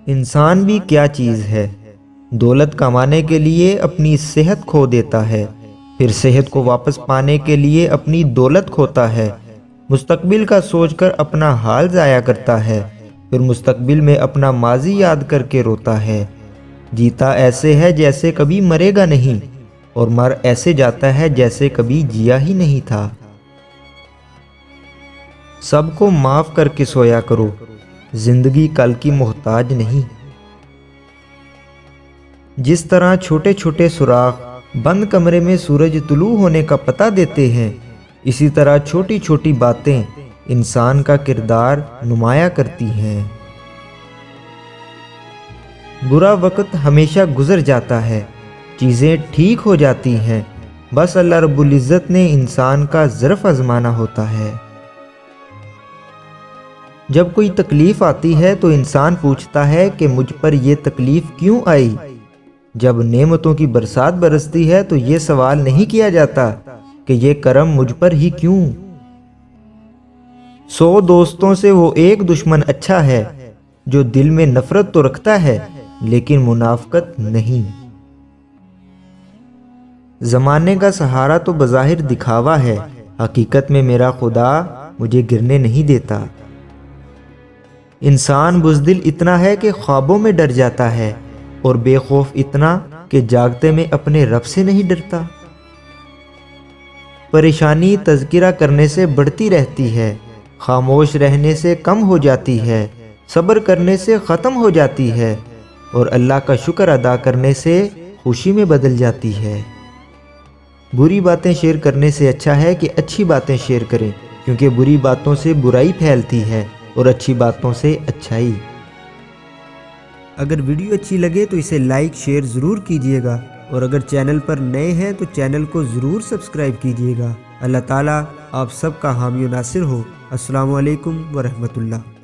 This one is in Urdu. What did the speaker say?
انسان بھی کیا چیز ہے، دولت کمانے کے لیے اپنی صحت کھو دیتا ہے، پھر صحت کو واپس پانے کے لیے اپنی دولت کھوتا ہے، مستقبل کا سوچ کر اپنا حال ضائع کرتا ہے، پھر مستقبل میں اپنا ماضی یاد کر کے روتا ہے۔ جیتا ایسے ہے جیسے کبھی مرے گا نہیں، اور مر ایسے جاتا ہے جیسے کبھی جیا ہی نہیں تھا۔ سب کو معاف کر کے سویا کرو، زندگی کل کی محتاج نہیں۔ جس طرح چھوٹے چھوٹے سوراخ بند کمرے میں سورج طلوع ہونے کا پتہ دیتے ہیں، اسی طرح چھوٹی چھوٹی باتیں انسان کا کردار نمایاں کرتی ہیں۔ برا وقت ہمیشہ گزر جاتا ہے، چیزیں ٹھیک ہو جاتی ہیں، بس اللہ رب العزت نے انسان کا ظرف آزمانا ہوتا ہے۔ جب کوئی تکلیف آتی ہے تو انسان پوچھتا ہے کہ مجھ پر یہ تکلیف کیوں آئی؟ جب نعمتوں کی برسات برستی ہے تو یہ سوال نہیں کیا جاتا کہ یہ کرم مجھ پر ہی کیوں؟ 100 دوستوں سے وہ ایک دشمن اچھا ہے جو دل میں نفرت تو رکھتا ہے لیکن منافقت نہیں۔ زمانے کا سہارا تو بظاہر دکھاوا ہے، حقیقت میں میرا خدا مجھے گرنے نہیں دیتا۔ انسان بزدل اتنا ہے کہ خوابوں میں ڈر جاتا ہے، اور بے خوف اتنا کہ جاگتے میں اپنے رب سے نہیں ڈرتا۔ پریشانی تذکرہ کرنے سے بڑھتی رہتی ہے، خاموش رہنے سے کم ہو جاتی ہے، صبر کرنے سے ختم ہو جاتی ہے، اور اللہ کا شکر ادا کرنے سے خوشی میں بدل جاتی ہے۔ بری باتیں شیئر کرنے سے اچھا ہے کہ اچھی باتیں شیئر کریں، کیونکہ بری باتوں سے برائی پھیلتی ہے اور اچھی باتوں سے اچھائی۔ اگر ویڈیو اچھی لگے تو اسے لائک شیئر ضرور کیجیے گا، اور اگر چینل پر نئے ہیں تو چینل کو ضرور سبسکرائب کیجیے گا۔ اللہ تعالیٰ آپ سب کا حامی و ناصر ہو۔ السلام علیکم ورحمۃ اللہ۔